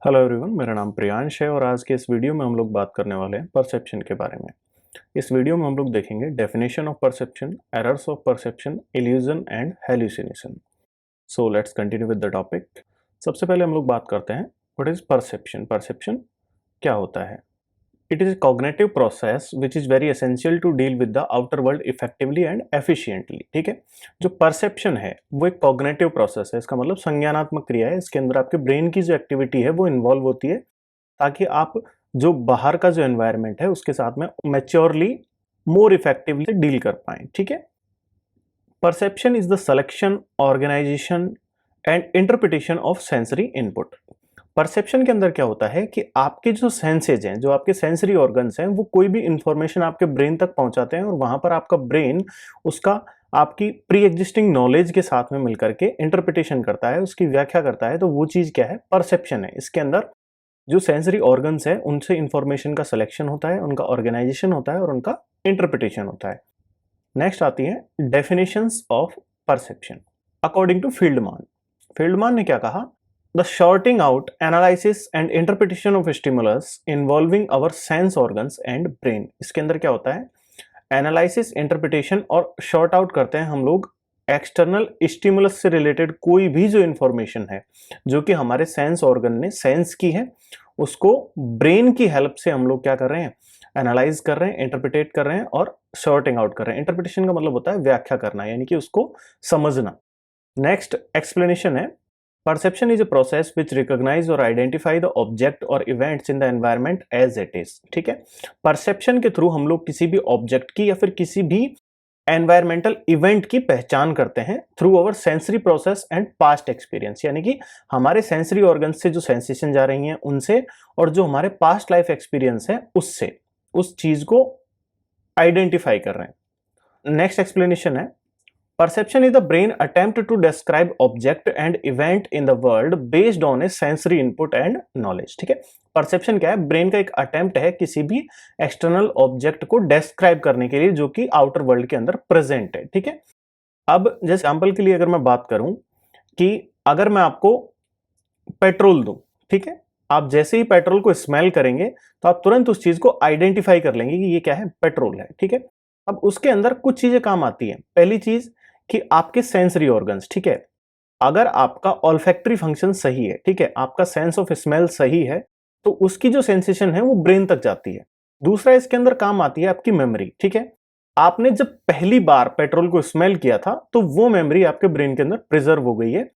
Hello everyone, मेरा नाम प्रियांश है और आज के इस वीडियो में हम लोग बात करने वाले हैं परसेप्शन के बारे में। इस वीडियो में हम लोग देखेंगे definition of perception, errors of perception, illusion and hallucination. So let's continue with the topic. सबसे पहले हम लोग बात करते हैं व्हाट इज परसेप्शन। परसेप्शन क्या होता है? It is a cognitive process which is very essential to deal with the outer world effectively and efficiently। ठीक है, जो परसेप्शन है वो एक कॉग्नेटिव प्रोसेस है। इसका मतलब संज्ञानात्मक क्रिया है। इसके अंदर आपके ब्रेन की जो एक्टिविटी है वो इन्वॉल्व होती है ताकि आप जो बाहर का जो एनवायरनमेंट है उसके साथ में मैच्योरली मोर इफेक्टिवली डील कर पाए। ठीक है, perception is the selection, organisation and interpretation of sensory input. Perception के अंदर क्या होता है कि आपके जो सेंसेज हैं, जो आपके सेंसरी ऑर्गन्स हैं, वो कोई भी इंफॉर्मेशन आपके ब्रेन तक पहुंचाते हैं और वहां पर आपका ब्रेन उसका आपकी प्री एग्जिस्टिंग नॉलेज के साथ में मिलकर के इंटरप्रिटेशन करता है, उसकी व्याख्या करता है। तो वो चीज क्या है? परसेप्शन है। इसके अंदर जो सेंसरी ऑर्गन्स है उनसे इंफॉर्मेशन का सिलेक्शन होता है, उनका ऑर्गेनाइजेशन होता है और उनका इंटरप्रिटेशन होता है। नेक्स्ट आती है definitions of perception according to Feldman. Feldman ने क्या कहा? The sorting out, analysis and interpretation of stimulus involving our sense organs and brain। इसके अंदर क्या होता है? एनालिसिस, इंटरप्रिटेशन और शॉर्ट आउट करते हैं हम लोग एक्सटर्नल स्टिमुलस से रिलेटेड कोई भी जो इंफॉर्मेशन है जो कि हमारे सेंस ऑर्गन ने सेंस की है, उसको ब्रेन की हेल्प से हम लोग क्या कर रहे हैं? एनालाइज कर रहे हैं, इंटरप्रिटेट कर रहे हैं और सॉर्टिंग आउट कर रहे हैं। इंटरप्रिटेशन का मतलब होता है व्याख्या करना, यानी कि उसको समझना। नेक्स्ट एक्सप्लेनेशन है perception is a process which recognize or identify the object or events in the environment as it is। ठीक है, परसेप्शन के थ्रू हम लोग किसी भी ऑब्जेक्ट की या फिर किसी भी एनवायरमेंटल इवेंट की पहचान करते हैं through our sensory process and past experience. यानी कि हमारे सेंसरी ऑर्गन से जो सेंसेशन जा रही हैं उनसे और जो हमारे पास्ट लाइफ एक्सपीरियंस है उससे उस चीज को आइडेंटिफाई कर रहे हैं। नेक्स्ट एक्सप्लेनेशन है perception is the brain attempt to describe object and event in the world based on a sensory input and knowledge। ठीक है, परसेप्शन क्या है? ब्रेन का एक अटेम्प्ट है किसी भी एक्सटर्नल ऑब्जेक्ट को डिस्क्राइब करने के लिए जो कि आउटर वर्ल्ड के अंदर प्रेजेंट है। ठीक है, अब जैसे एग्जांपल के लिए अगर मैं बात करूं कि अगर मैं आपको पेट्रोल दूं, ठीक है, आप जैसे ही पेट्रोल को स्मेल करेंगे तो आप तुरंत उस चीज को आइडेंटिफाई कर लेंगे कि ये क्या है? पेट्रोल है। ठीक है, अब उसके अंदर कुछ चीजें काम आती हैं। पहली चीज कि आपके सेंसरी ऑर्गन्स, ठीक है, अगर आपका ऑल्फैक्टरी फंक्शन सही है, ठीक है, आपका सेंस ऑफ स्मेल सही है, तो उसकी जो सेंसेशन है वो ब्रेन तक जाती है। दूसरा इसके अंदर काम आती है आपकी मेमोरी। ठीक है, आपने जब पहली बार पेट्रोल को स्मेल किया था तो वो मेमोरी आपके ब्रेन के अंदर प्रिजर्व हो गई है।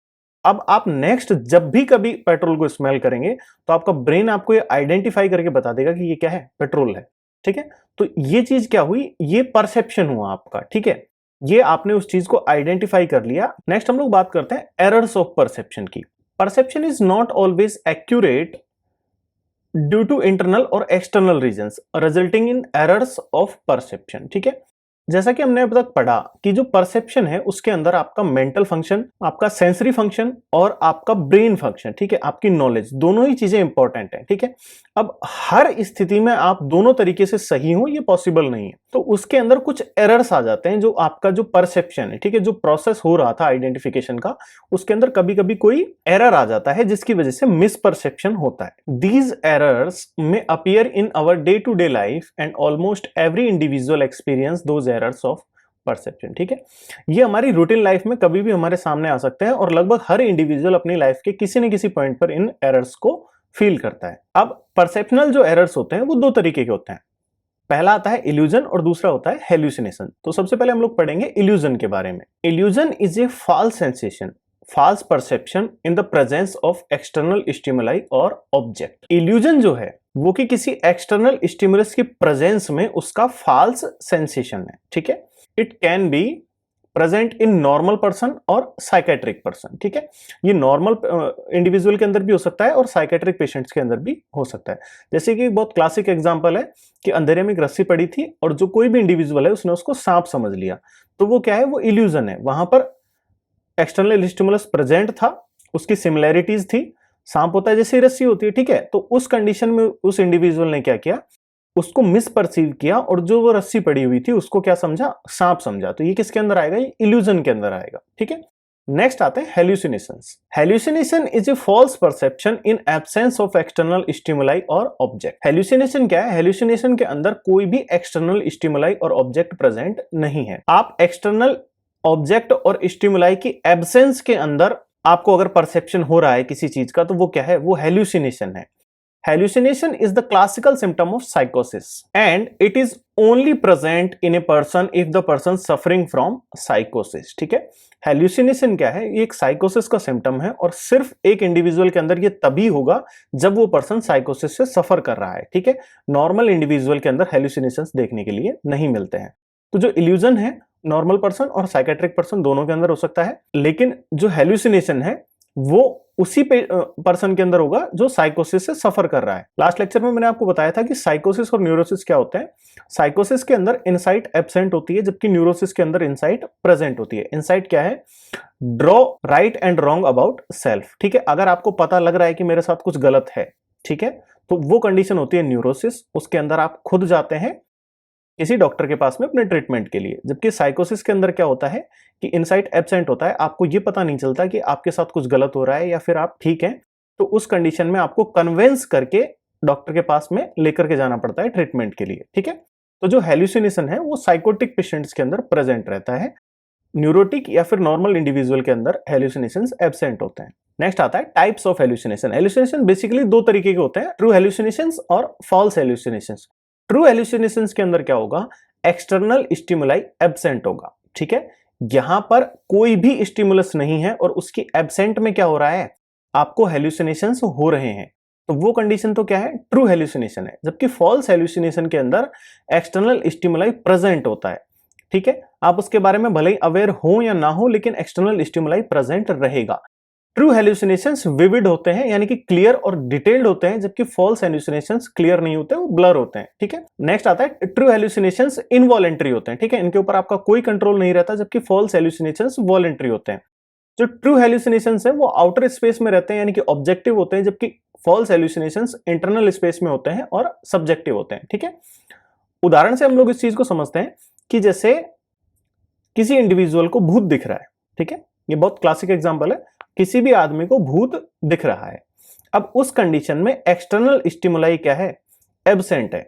अब आप नेक्स्ट जब भी कभी पेट्रोल को स्मेल करेंगे तो आपका ब्रेन आपको ये आइडेंटिफाई करके बता देगा कि ये क्या है? पेट्रोल है। ठीक है, तो ये चीज क्या हुई? ये परसेप्शन हुआ आपका। ठीक है, ये आपने उस चीज को आइडेंटिफाई कर लिया। नेक्स्ट हम लोग बात करते हैं एरर्स ऑफ परसेप्शन की। Perception is not always accurate due to internal और external reasons resulting in errors of perception. ठीक है, जैसा कि हमने अब तक पढ़ा कि जो परसेप्शन है उसके अंदर आपका मेंटल फंक्शन, आपका सेंसरी फंक्शन और आपका ब्रेन फंक्शन, ठीक है, आपकी नॉलेज, दोनों ही चीजें इंपॉर्टेंट है। ठीक है, अब हर स्थिति में आप दोनों तरीके से सही हो ये पॉसिबल नहीं है, तो उसके अंदर कुछ एरर्स आ जाते हैं। जो आपका जो परसेप्शन है, ठीक है, जो प्रोसेस हो रहा था आइडेंटिफिकेशन का, उसके अंदर कभी कभी कोई एरर आ जाता है जिसकी वजह से मिस परसेप्शन होता है। These errors may appear in our day to day life and almost every individual experience those errors of perception. ठीक है, ये हमारी रूटीन लाइफ में कभी भी हमारे सामने आ सकते हैं और लगभग हर इंडिविजुअल अपनी लाइफ के किसी न किसी पॉइंट पर इन एरर्स को फील करता है। अब परसेप्शनल जो एरर्स होते हैं वो दो तरीके के होते हैं। पहला आता है इल्यूजन और दूसरा होता है हेल्यूसिनेशन। तो सबसे पहले हम लोग पढ़ेंगे इल्यूजन के बारे में। Illusion is a false sensation, false perception in the presence of external stimuli और ऑब्जेक्ट। इल्यूजन जो है वो कि किसी एक्सटर्नल स्टिमुलस की प्रेजेंस में उसका फॉल्स सेंसेशन है। ठीक है, it can be present in normal person और साइकेट्रिक पर्सन। ठीक है, ये नॉर्मल इंडिविजुअल के अंदर भी हो सकता है और साइकेट्रिक पेशेंट्स के अंदर भी हो सकता है। जैसे कि बहुत क्लासिक एग्जांपल है कि अंधेरे में एक रस्सी पड़ी थी और जो कोई भी इंडिविजुअल है उसने उसको सांप समझ लिया, तो वो क्या है? वो इल्यूजन है। वहां पर एक्सटर्नल स्टिमुलस प्रेजेंट था, उसकी सिमिलैरिटीज थी, सांप होता है जैसे रस्सी होती है। ठीक है, तो उस कंडीशन में उस इंडिविजुअल ने क्या किया? उसको मिस परसीव किया और जो वो रस्सी पड़ी हुई थी उसको क्या समझा? सांप समझा। तो ये किसके अंदर आएगा? ये इल्यूजन के अंदर आएगा। ठीक है, नेक्स्ट आते हैं hallucinations. Hallucination is a false perception in absence of external stimuli और ऑब्जेक्ट। हेल्यूसिनेशन क्या है? हेल्यूसिनेशन के अंदर कोई भी एक्सटर्नल स्टिमुलाई और ऑब्जेक्ट प्रेजेंट नहीं है। आप एक्सटर्नल ऑब्जेक्ट और स्टिमुलाई की एब्सेंस के अंदर आपको अगर परसेप्शन हो रहा है किसी चीज का, तो वो क्या है? वो हेल्यूसिनेशन है। Hallucination is the classical symptom of psychosis and it is only present in a person if the person suffering from psychosis। ठीक है, हेल्यूसिनेशन क्या है? ये एक साइकोसिस का सिम्टम है और सिर्फ एक इंडिविजुअल के अंदर ये तभी होगा जब वो पर्सन साइकोसिस से सफर कर रहा है। ठीक है, नॉर्मल इंडिविजुअल के अंदर हेल्यूसिनेशंस देखने के लिए नहीं मिलते हैं। तो जो इल्यूजन है नॉर्मल पर्सन और साइकेट्रिक पर्सन दोनों के अंदर हो सकता है, लेकिन जो हेल्यूसिनेशन है वो उसी पर्सन के अंदर होगा जो साइकोसिस से सफर कर रहा है। लास्ट लेक्चर में मैंने आपको बताया था कि साइकोसिस और न्यूरोसिस क्या होते हैं। साइकोसिस के अंदर इनसाइट एब्सेंट होती है, जबकि न्यूरोसिस के अंदर इनसाइट प्रेजेंट होती है। इनसाइट क्या है? Draw right and wrong about self. ठीक है, अगर आपको पता लग रहा है कि मेरे साथ कुछ गलत है, ठीक है, तो वो कंडीशन होती है न्यूरोसिस। उसके अंदर आप खुद जाते हैं किसी डॉक्टर के पास में अपने ट्रीटमेंट के लिए। जबकि साइकोसिस के अंदर क्या होता है कि इनसाइट एब्सेंट होता है, आपको ये पता नहीं चलता कि आपके साथ कुछ गलत हो रहा है या फिर आप ठीक हैं। तो उस कंडीशन में आपको कन्विंस करके डॉक्टर के पास में लेकर के जाना पड़ता है ट्रीटमेंट के लिए। ठीक है, तो जो हेल्यूसिनेशन है वो साइकोटिक पेशेंट्स के अंदर प्रेजेंट रहता है, न्यूरोटिक या फिर नॉर्मल इंडिविजुअल के अंदर हेल्यूसिनेशंस एब्सेंट होते हैं। नेक्स्ट आता है types of hallucination. Hallucination basically दो तरीके के होते हैं, ट्रू हेल्यूसिनेशंस और फॉल्स हेल्यूसिनेशंस। ट्रू हेल्यूसिनेशंस के अंदर क्या होगा? एक्सटर्नल स्टिमुलाई एब्सेंट होगा। ठीक है, यहां पर कोई भी स्टिमुलस नहीं है और उसकी एब्सेंट में क्या हो रहा है? आपको हेल्यूसिनेशंस हो रहे हैं, तो वो कंडीशन तो क्या है? ट्रू हेल्यूसिनेशन है। जबकि फॉल्स हेल्यूसिनेशन के अंदर एक्सटर्नल स्टिमुलाई प्रेजेंट होता है। ठीक है, आप उसके बारे में भले ही अवेयर हो या ना हो, लेकिन एक्सटर्नल स्टिमुलाई प्रेजेंट रहेगा। ट्रू हेल्यूसिनेशंस विविड होते हैं, यानी कि क्लियर और डिटेल्ड होते हैं, जबकि फॉल्स हेल्यूसिनेशंस क्लियर नहीं होते, वो ब्लर होते हैं। ठीक है, नेक्स्ट आता है ट्रू हेल्यूसिनेशंस इनवॉलेंटरी होते हैं। ठीक है, इनके ऊपर आपका कोई कंट्रोल नहीं रहता, जबकि फॉल्स हेल्यूसिनेशंस वॉलेंटरी होते हैं। जो ट्रू हेल्यूसिनेशंस है वो आउटर स्पेस में रहते हैं, यानी कि ऑब्जेक्टिव होते हैं, जबकि फॉल्स हेल्यूसिनेशंस इंटरनल स्पेस में होते हैं और सब्जेक्टिव होते हैं। ठीक है, उदाहरण से हम लोग इस चीज को समझते हैं कि जैसे किसी इंडिविजुअल को भूत दिख रहा है। ठीक है, ये बहुत क्लासिक एग्जांपल है, किसी भी आदमी को भूत दिख रहा है। अब उस कंडीशन में एक्सटर्नल स्टिमुलाई क्या है? एब्सेंट है,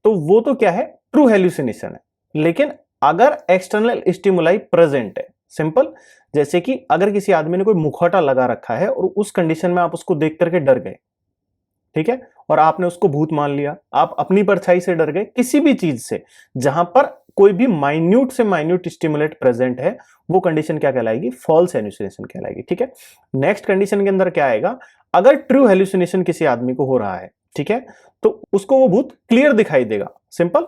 तो वो तो क्या है? ट्रू हेल्यूसिनेशन है। लेकिन अगर एक्सटर्नल स्टिमुलाई प्रेजेंट है, सिंपल, जैसे कि अगर किसी आदमी ने कोई मुखौटा लगा रखा है और उस कंडीशन में आप उसको देख करके डर गए, ठीक है, और आपने उसको भूत मान लिया, आप अपनी परछाई से डर गए, किसी भी चीज से जहां पर कोई भी माइन्यूट से माइन्यूट स्टिमुलेट प्रेजेंट है, वो कंडीशन क्या कहलाएगी? फॉल्स हेल्यूसिनेशन कहलाएगी। ठीक है, नेक्स्ट कंडीशन के अंदर क्या आएगा? अगर ट्रू हेल्यूसिनेशन किसी आदमी को हो रहा है, ठीक है, तो उसको वो भूत क्लियर दिखाई देगा। सिंपल,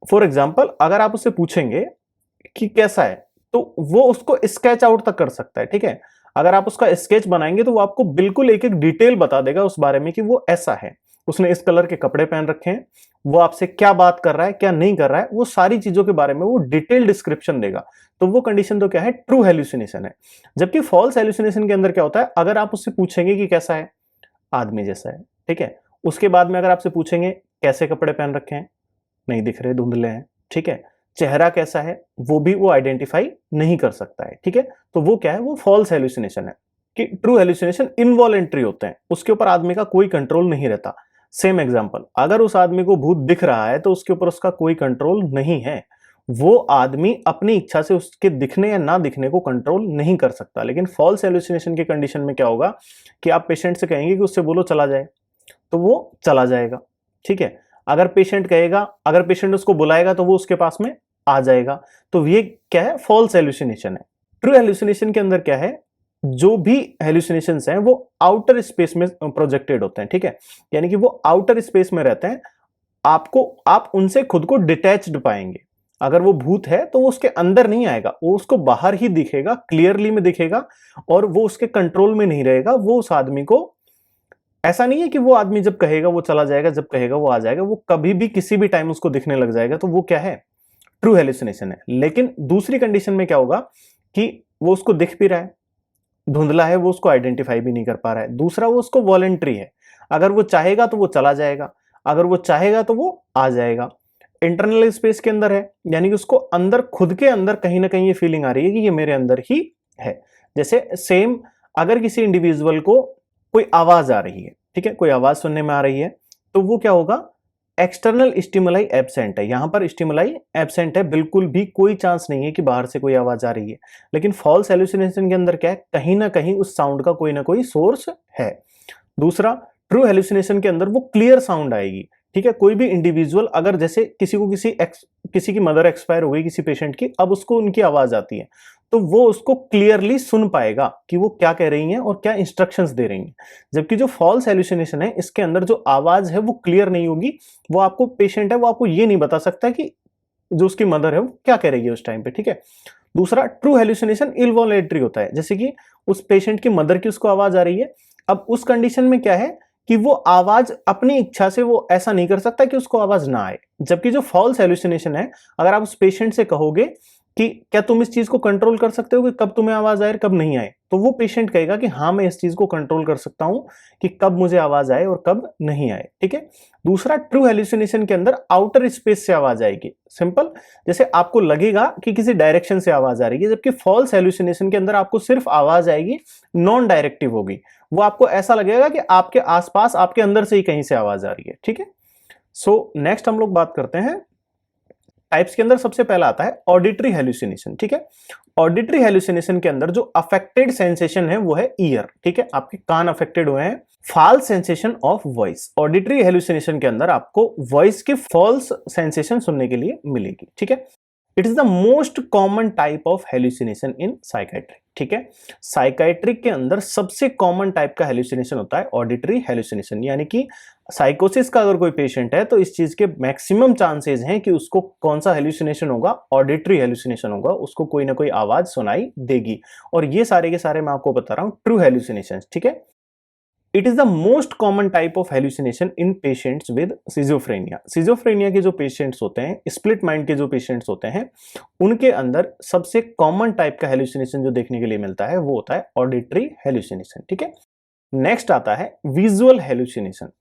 फॉर एग्जाम्पल, अगर आप उससे पूछेंगे कि कैसा है, तो वो उसको स्केच आउट तक कर सकता है। ठीक है, अगर आप उसका स्केच बनाएंगे तो वो आपको बिल्कुल एक एक डिटेल बता देगा उस बारे में कि वो ऐसा है, उसने इस कलर के कपड़े पहन रखे हैं, वो आपसे क्या बात कर रहा है, क्या नहीं कर रहा है, वो सारी चीजों के बारे में वो डिटेल डिस्क्रिप्शन देगा। तो वो कंडीशन तो क्या है? ट्रू हेल्यूसिनेशन है। जबकि फॉल्स हेल्यूसिनेशन के अंदर क्या होता है? अगर आप उससे पूछेंगे कि कैसा है, आदमी जैसा है, ठीक है, उसके बाद में अगर आपसे पूछेंगे कैसे कपड़े पहन रखे हैं, नहीं दिख रहे, धुंधले हैं, ठीक है, चेहरा कैसा है, वो भी वो आइडेंटिफाई नहीं कर सकता है। ठीक है, तो वो क्या है? वो फॉल्स हेल्यूसिनेशन है। कि ट्रू हेल्यूसिनेशन इनवॉलेंट्री होते हैं, उसके ऊपर आदमी का कोई कंट्रोल नहीं रहता। सेम एग्जांपल, अगर उस आदमी को भूत दिख रहा है तो उसके ऊपर उसका कोई कंट्रोल नहीं है, वो आदमी अपनी इच्छा से उसके दिखने या ना दिखने को कंट्रोल नहीं कर सकता। लेकिन फॉल्स हेल्यूसिनेशन के कंडीशन में क्या होगा कि आप पेशेंट से कहेंगे कि उससे बोलो चला जाए, तो वो चला जाएगा। ठीक है, अगर पेशेंट कहेगा, अगर पेशेंट उसको बुलाएगा तो वो उसके पास में आ जाएगा। तो ये क्या है? फॉल्स हेल्यूसिनेशन है। ट्रू हेल्यूसिनेशन के अंदर क्या है? जो भी हेल्यूसिनेशंस हैं वो आउटर स्पेस में प्रोजेक्टेड होते हैं। ठीक है, यानी कि वो आउटर स्पेस में रहते हैं, आप उनसे खुद को डिटैच्ड पाएंगे। अगर वो भूत है तो वो उसके अंदर नहीं आएगा, वो उसको बाहर ही दिखेगा, क्लियरली में दिखेगा, और वो उसके कंट्रोल में नहीं रहेगा। वो उस आदमी को, ऐसा नहीं है कि वो आदमी जब कहेगा वो चला जाएगा, जब कहेगा वो आ जाएगा, वो कभी भी किसी भी टाइम उसको दिखने लग जाएगा। तो वो क्या है? ट्रू हेल्यूसिनेशन है। लेकिन दूसरी कंडीशन में क्या होगा कि वो उसको दिख भी रहा है, धुंधला है, वो उसको आइडेंटिफाई भी नहीं कर पा रहा है। दूसरा, वो उसको वॉलेंट्री है, अगर वो चाहेगा तो वो चला जाएगा, अगर वो चाहेगा तो वो आ जाएगा। इंटरनल स्पेस के अंदर है, यानी कि उसको अंदर, खुद के अंदर कहीं ना कहीं ये फीलिंग आ रही है कि ये मेरे अंदर ही है। जैसे सेम अगर किसी इंडिविजुअल को कोई आवाज आ रही है, ठीक है, कोई आवाज सुनने में आ रही है, तो वो क्या होगा, एक्सटर्नल स्टिमुलाई एब्सेंट है, यहां पर स्टिमुलाई एब्सेंट है, बिल्कुल भी कोई चांस नहीं है कि बाहर से कोई आवाज आ रही है। लेकिन फॉल्स हेलुसिनेशन के अंदर क्या है, कहीं ना कहीं उस साउंड का कोई ना कोई सोर्स है। दूसरा, ट्रू हेलुसिनेशन के अंदर वो क्लियर साउंड आएगी, ठीक है। कोई भी इंडिविजुअल अगर जैसे किसी की मदर एक्सपायर हो गई किसी पेशेंट की, अब उसको उनकी आवाज आती है, तो वो उसको क्लियरली सुन पाएगा कि वो क्या कह रही हैं और क्या इंस्ट्रक्शंस दे रही हैं। जबकि जो फॉल्स हेलुसिनेशन है, इसके अंदर जो आवाज है वो क्लियर नहीं होगी, वो आपको पेशेंट है वो आपको ये नहीं बता सकता कि जो उसकी मदर है वो क्या कह रही है उस टाइम पे, ठीक है। दूसरा, ट्रू हेलुसिनेशन इनवॉलेंटरी होता है, जैसे कि उस पेशेंट की मदर की उसको आवाज आ रही है, अब उस कंडीशन में क्या है कि वो आवाज अपनी इच्छा से वो ऐसा नहीं कर सकता कि उसको आवाज ना आए। जबकि जो फॉल्स हेलुसिनेशन है, अगर आप उस पेशेंट से कहोगे कि क्या तुम इस चीज को कंट्रोल कर सकते हो कि कब तुम्हें आवाज आए कब नहीं आए, तो वो पेशेंट कहेगा कि हाँ मैं इस चीज को कंट्रोल कर सकता हूं कि कब मुझे आवाज आए और कब नहीं आए, ठीक है। दूसरा, ट्रू हेलुसिनेशन के अंदर आउटर स्पेस से आवाज आएगी, सिंपल, जैसे आपको लगेगा कि किसी डायरेक्शन से आवाज आ रही है, जबकि फॉल्स हेलुसिनेशन के अंदर आपको सिर्फ आवाज आएगी, नॉन डायरेक्टिव होगी, वो आपको ऐसा लगेगा कि आपके आसपास आपके अंदर से ही कहीं से आवाज आ रही है, ठीक है। सो नेक्स्ट हम लोग बात करते हैं टाइप्स के अंदर। सबसे पहला आता है ऑडिटरी हेलुसिनेशन, ठीक है। ऑडिटरी हेलुसिनेशन के अंदर जो अफेक्टेड सेंसेशन है वो है ईयर, ठीक है, आपके कान अफेक्टेड हुए हैं। False sensation of voice, auditory hallucination के अंदर आपको वॉइस की फॉल्स सेंसेशन सुनने के लिए मिलेगी, ठीक है। It is the most common type of hallucination in psychiatry, ठीक है। साइकाइट्रिक के अंदर सबसे कॉमन टाइप का हेलुसिनेशन होता है ऑडिटरी हेलुसिनेशन, यानी कि साइकोसिस का अगर कोई पेशेंट है तो इस चीज के मैक्सिमम चांसेस हैं कि उसको कौन सा हेलुसिनेशन होगा, ऑडिटरी हेलुसिनेशन होगा, उसको कोई ना कोई आवाज सुनाई देगी। और ये सारे के सारे मैं आपको बता रहा हूं ट्रू हेलुसिनेशन, ठीक है। It is the most common type of hallucination in patients with schizophrenia. Schizophrenia के जो पेशेंट्स होते हैं, स्प्लिट माइंड के जो पेशेंट्स होते हैं, उनके अंदर सबसे कॉमन टाइप का हेलुसिनेशन जो देखने के लिए मिलता है वो होता है ऑडिटरी हेलुसिनेशन, ठीक है। नेक्स्ट आता है विजुअल हेलुसिनेशन।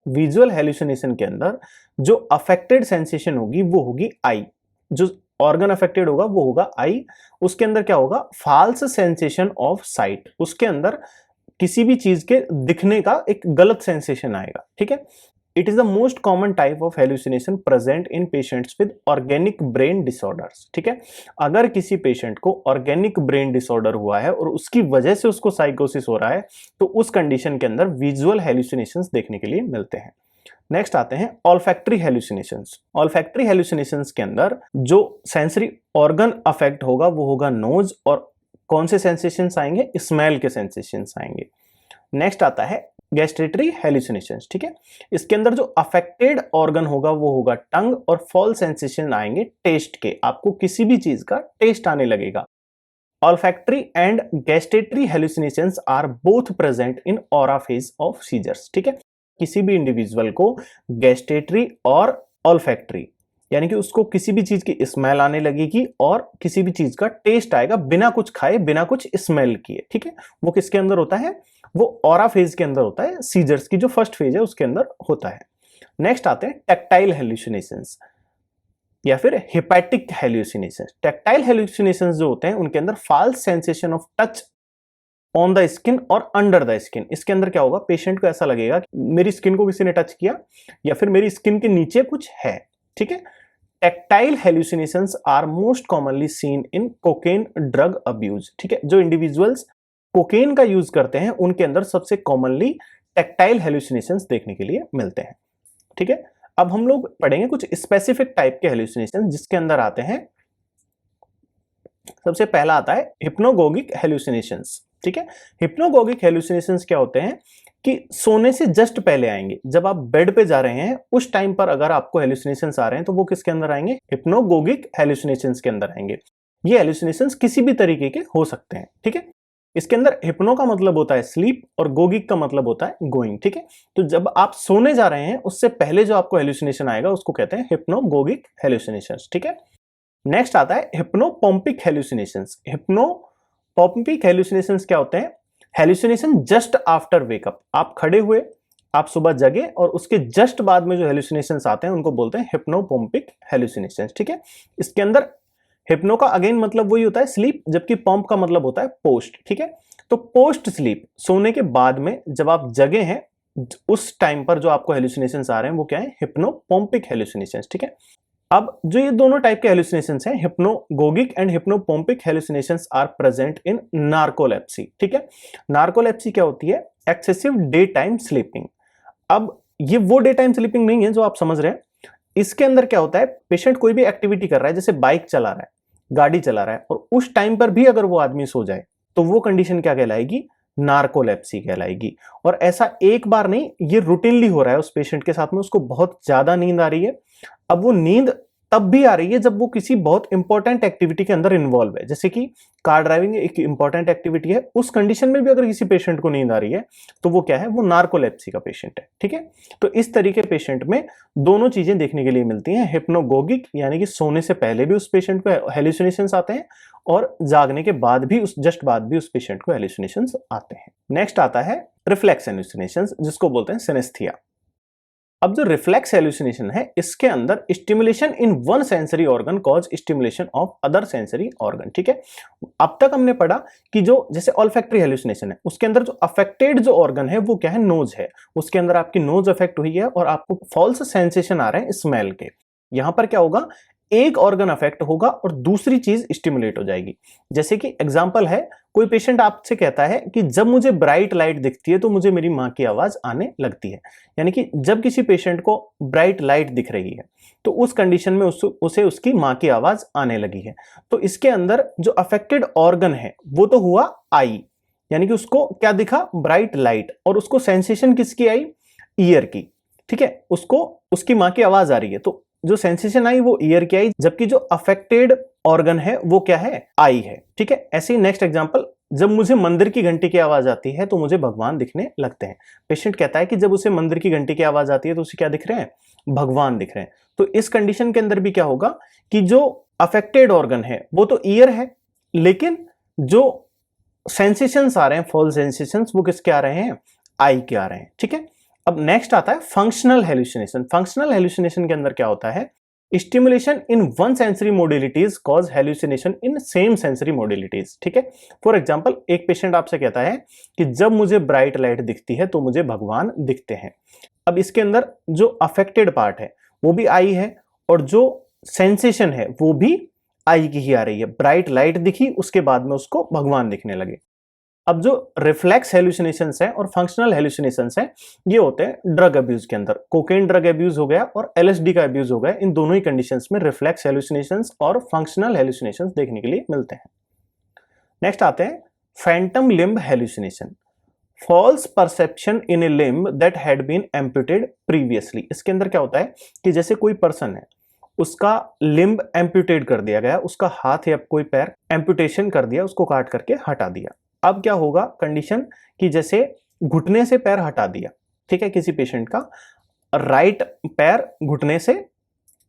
विजुअल हेलुसिनेशन के अंदर जो अफेक्टेड सेंसेशन होगी वो होगी आई, जो ऑर्गन अफेक्टेड होगा वो होगा आई। उसके अंदर क्या होगा, फॉल्स सेंसेशन ऑफ साइट, उसके अंदर किसी भी चीज के दिखने का एक गलत सेंसेशन आएगा, ठीक है। It is the most common type of hallucination present in patients with organic brain disorders, ठीक है। अगर किसी पेशेंट को ऑर्गेनिक ब्रेन डिसऑर्डर हुआ है और उसकी वजह से उसको साइकोसिस हो रहा है, तो उस कंडीशन के अंदर विजुअल हेलुसिनेशंस देखने के लिए मिलते हैं। नेक्स्ट आते हैं ऑल्फैक्टरी हेलुसिनेशंस। ऑल्फैक्टरी हेलुसिनेशंस के अंदर जो सेंसरी ऑर्गन अफेक्ट होगा वो होगा नोज, और कौन से सेंसेशंस आएंगे, स्मेल के सेंसेशंस आएंगे। नेक्स्ट आता है गैस्ट्रेटरी हेलुसिनेशंस, ठीक है। इसके अंदर जो अफेक्टेड ऑर्गन होगा वो होगा टंग, और फॉल सेंसेशन आएंगे टेस्ट के, आपको किसी भी चीज का टेस्ट आने लगेगा। Olfactory and gustatory hallucinations are both present in aura phase of seizures, ठीक है। किसी भी इंडिविजुअल को गैस्ट्रेटरी और ऑल्फैक्टरी, यानी कि उसको किसी भी चीज की स्मेल आने लगेगी और किसी भी चीज का टेस्ट आएगा बिना कुछ खाए बिना कुछ स्मेल किए, ठीक है। वो किसके अंदर होता है, वो ऑरा फेज के अंदर होता है, सीजर्स की जो फर्स्ट फेज है उसके अंदर होता है। नेक्स्ट आते हैं टैक्टाइल हेलुसिनेशंस या फिर हेपेटिक हेलुसिनेशंस। टैक्टाइल हेलुसिनेशंस जो होते हैं उनके अंदर false sensation of touch on the skin और अंडर द स्किन। इसके अंदर क्या होगा, पेशेंट को ऐसा लगेगा कि मेरी स्किन को किसी ने टच किया या फिर मेरी स्किन के नीचे कुछ है, ठीक है। Tactile hallucinations are most commonly seen in cocaine drug abuse, ठीक है। जो इंडिविजुअल्स कोकेन का यूज करते हैं उनके अंदर सबसे कॉमनली टैक्टाइल हेलुसिनेशंस देखने के लिए मिलते हैं, ठीक है। अब हम लोग पढ़ेंगे कुछ स्पेसिफिक टाइप के हेलुसिनेशंस, जिसके अंदर आते हैं, सबसे पहला आता है हिप्नोगोगिक हेलुसिनेशंस, ठीक है। हिप्नोगोगिक हेलुसिनेशंस क्या होते हैं कि सोने से जस्ट पहले आएंगे, जब आप बेड पे जा रहे हैं उस टाइम पर अगर आपको हेलुसिनेशंस आ रहे हैं तो वो किसके अंदर आएंगे, हिप्नोगोगिक हेलुसिनेशंस के अंदर आएंगे। ये हेलुसिनेशंस किसी भी तरीके के हो सकते हैं, ठीक है। इसके अंदर हिप्नो का मतलब होता है स्लीप और गोगिक का मतलब होता है गोइंग, ठीक है। तो जब आप सोने जा रहे हैं उससे पहले जो आपको हेलुसिनेशन आएगा उसको कहते हैं हिप्नोगोगिक हेलुसिनेशंस, ठीक है। नेक्स्ट आता है हिप्नोपोम्पिक हेलुसिनेशंस। हिप्नोपोम्पिक हेलुसिनेशंस क्या होते हैं, हेलुसिनेशन जस्ट आफ्टर वेकअप, आप खड़े हुए, आप सुबह जगे और उसके जस्ट बाद में जो हेलुसिनेशंस आते हैं उनको बोलते हैं हिप्नोपोम्पिक हेलुसिनेशंस, ठीक है। इसके अंदर हिप्नो का अगेन मतलब वही होता है स्लीप, जबकि पॉम्प का मतलब होता है पोस्ट, ठीक है। तो पोस्ट स्लीप, सोने के बाद में जब आप जगे हैं उस टाइम पर जो आपको हेलुसिनेशंस आ रहे हैं वो क्या है, हिप्नोपोम्पिक हेलुसिनेशंस, ठीक है। अब जो ये दोनों टाइप के हेलुसिनेशंस हैं, hypnagogic and hypnopompic hallucinations are present in narcolepsy, ठीक है। नार्कोलेप्सी क्या होती है, एक्सेसिव डे टाइम स्लीपिंग। अब ये वो डे टाइम स्लीपिंग नहीं है जो आप समझ रहे हैं। इसके अंदर क्या होता है, पेशेंट कोई भी एक्टिविटी कर रहा है, जैसे बाइक चला रहा है, गाड़ी चला रहा है, और उस टाइम पर भी अगर वो आदमी सो जाए तो वो कंडीशन क्या कहलाएगी, नार्कोलेप्सी कहलाएगी। और ऐसा एक बार नहीं, ये रूटीनली हो रहा है उस पेशेंट के साथ में, उसको बहुत ज्यादा नींद आ रही है। अब वो नींद तब भी आ रही है जब वो किसी बहुत इंपॉर्टेंट एक्टिविटी के अंदर इन्वॉल्व है, जैसे कि कार ड्राइविंग एक इंपॉर्टेंट एक्टिविटी है, उस कंडीशन में भी अगर किसी पेशेंट को नींद आ रही है तो वो क्या है, वो नार्कोलेप्सी का पेशेंट है, ठीक है। तो इस तरीके पेशेंट में दोनों चीजें देखने के लिए मिलती हैं, हिप्नोगोगिक यानी कि सोने से पहले भी उस पेशेंट को हेलुसिनेशंस आते हैं, और जागने के बाद भी, उस जस्ट बाद भी उस पेशेंट को हेलुसिनेशंस आते हैं। नेक्स्ट आता है रिफ्लेक्स हेलुसिनेशंस, जिसको बोलते हैं सिनेस्थीया। अब जो रिफ्लेक्स हेलुसिनेशन है, इसके अंदर stimulation in one sensory organ cause stimulation of other sensory organ, ठीक है। अब तक हमने पढ़ा कि जो जैसे ऑल्फैक्टरी हेलुसिनेशन है, उसके अंदर जो अफेक्टेड जो ऑर्गन है वो क्या है, नोज है। उसके अंदर आपकी नोज अफेक्ट हुई है और आपको फॉल्स सेंसेशन आ रहे हैं स्मेल के। यहां पर क्या होगा, एक ऑर्गन अफेक्ट होगा और दूसरी चीज स्टिमुलेट हो जाएगी। जैसे कि एग्जांपल है, कोई पेशेंट आपसे कहता है कि जब मुझे ब्राइट लाइट दिखती है तो मुझे मेरी मां की आवाज आने लगती है। यानी कि जब किसी पेशेंट को ब्राइट लाइट दिख रही है तो उस कंडीशन में उसे उसकी मां की आवाज आने लगी है। तो इसके अंदर जो अफेक्टेड ऑर्गन है वो तो हुआ आई, यानी कि उसको क्या दिखा, ब्राइट लाइट, और उसको सेंसेशन किसकी आई, ईयर की, ठीक है। उसको उसकी मां की आवाज आ रही है, तो जो सेंसेशन आई वो ईयर की आई, जबकि जो अफेक्टेड ऑर्गन है वो क्या है, आई है, ठीक है। ऐसे ही नेक्स्ट एग्जांपल, जब मुझे मंदिर की घंटी की आवाज आती है तो मुझे भगवान दिखने लगते हैं। पेशेंट कहता है कि जब उसे मंदिर की घंटी की आवाज आती है तो उसे क्या दिख रहे हैं, भगवान दिख रहे हैं। तो इस कंडीशन के अंदर भी क्या होगा कि जो अफेक्टेड ऑर्गन है वो तो ईयर है, लेकिन जो सेंसेशंस आ रहे हैं, फॉल सेंसेशंस, वो किसके आ रहे हैं, आई के आ रहे हैं, ठीक है। अब नेक्स्ट आता है फंक्शनल हेलुसिनेशन। फंक्शनल हेलुसिनेशन के अंदर क्या होता है, stimulation in one sensory modalities cause hallucination in same sensory modalities, ठीक है। फॉर एग्जांपल, एक पेशेंट आपसे कहता है कि जब मुझे ब्राइट लाइट दिखती है तो मुझे भगवान दिखते हैं। अब इसके अंदर जो अफेक्टेड पार्ट है वो भी आई है, और जो सेंसेशन है वो भी आई की ही आ रही है। ब्राइट लाइट दिखी, उसके बाद में उसको भगवान दिखने लगे। अब जो रिफ्लेक्स हेलुसिनेशंस हैं और फंक्शनल हेलुसिनेशंस हैं, ये होते हैं ड्रग अब्यूज के अंदर। कोकेन ड्रग अब्यूज हो गया और एलएसडी का अब्यूज हो गया, इन दोनों ही कंडीशंस में रिफ्लेक्स हेलुसिनेशंस और फंक्शनल हेलुसिनेशंस देखने के लिए मिलते हैं। नेक्स्ट आते हैं phantom limb hallucination, false perception in a limb that had been amputated previously. इसके अंदर क्या होता है कि जैसे कोई पर्सन है, उसका लिम्ब एम्प्यूटेड कर दिया गया, उसका हाथ या कोई पैर एम्प्यूटेशन कर दिया, उसको काट करके हटा दिया। अब क्या होगा कंडीशन कि जैसे घुटने से पैर हटा दिया, ठीक है, किसी पेशेंट का राइट पैर घुटने से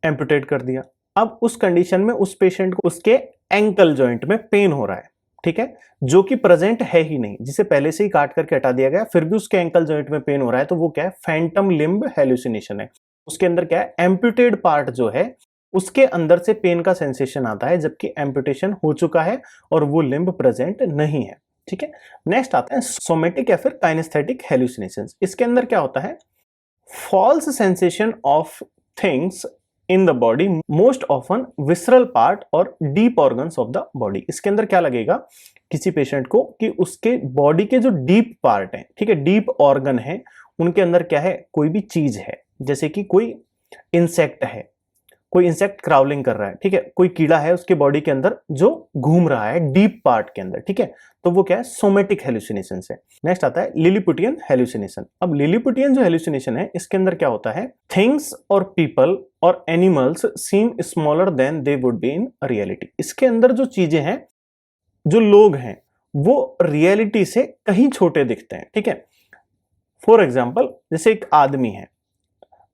एम्प्यूटेट कर दिया। अब उस कंडीशन में उस पेशेंट को उसके एंकल जॉइंट में पेन हो रहा है, ठीक है, जो कि प्रेजेंट है ही नहीं, जिसे पहले से ही काट करके हटा दिया गया, फिर भी उसके एंकल जॉइंट में पेन हो रहा है, तो वो क्या है, फैंटम लिम्ब हेलुसिनेशन है। उसके अंदर क्या है, एम्प्यूटेड पार्ट जो है उसके अंदर से पेन का सेंसेशन आता है, जबकि एम्प्यूटेशन हो चुका है और वो लिम्ब प्रेजेंट नहीं है, ठीक है। नेक्स्ट आता है सोमेटिक या फिर काइनेस्थेटिक हेलुसिनेशंस। इसके अंदर क्या होता है, false sensation of things in the body, most often visceral part और deep organs of the body. इसके अंदर क्या लगेगा किसी पेशेंट को कि उसके बॉडी के जो डीप पार्ट है, ठीक है, डीप ऑर्गन है, उनके अंदर क्या है, कोई भी चीज है, जैसे कि कोई इंसेक्ट है, कोई इंसेक्ट क्राउलिंग कर रहा है, ठीक है, कोई कीड़ा है उसके बॉडी के अंदर जो घूम रहा है डीप पार्ट के अंदर, ठीक है, तो वो क्या है, सोमेटिक हेलुसिनेशन है। नेक्स्ट आता है लिलीपुटियन हेलुसिनेशन। अब लिलीपुटियन जो हेलुसिनेशन है, इसके अंदर क्या होता है, थिंग्स और पीपल और animals seem smaller than they would be in reality. इसके अंदर जो चीजें हैं, जो लोग हैं, वो रियलिटी से कहीं छोटे दिखते हैं, ठीक है। फॉर एग्जाम्पल, जैसे एक आदमी है,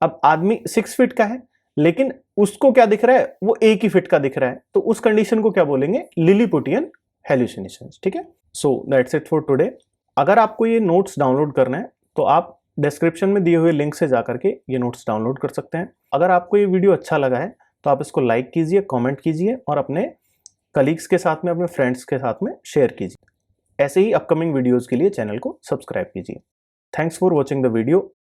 अब आदमी 6 फीट का है, लेकिन उसको क्या दिख रहा है, वो 1 ही फीट का दिख रहा है, तो उस कंडीशन को क्या बोलेंगे, लिलीपुटियन हेलुसिनेशंस, ठीक है। So that's it for today. अगर आपको ये नोट्स डाउनलोड करना है तो आप डिस्क्रिप्शन में दिए हुए लिंक से जाकर के ये नोट्स डाउनलोड कर सकते हैं। अगर आपको ये वीडियो अच्छा लगा है तो आप इसको लाइक कीजिए, कमेंट कीजिए और अपने कलीग्स के साथ में, अपने फ्रेंड्स के साथ में शेयर कीजिए। ऐसे ही अपकमिंग वीडियोज़ के लिए चैनल को सब्सक्राइब कीजिए। Thanks for watching the video.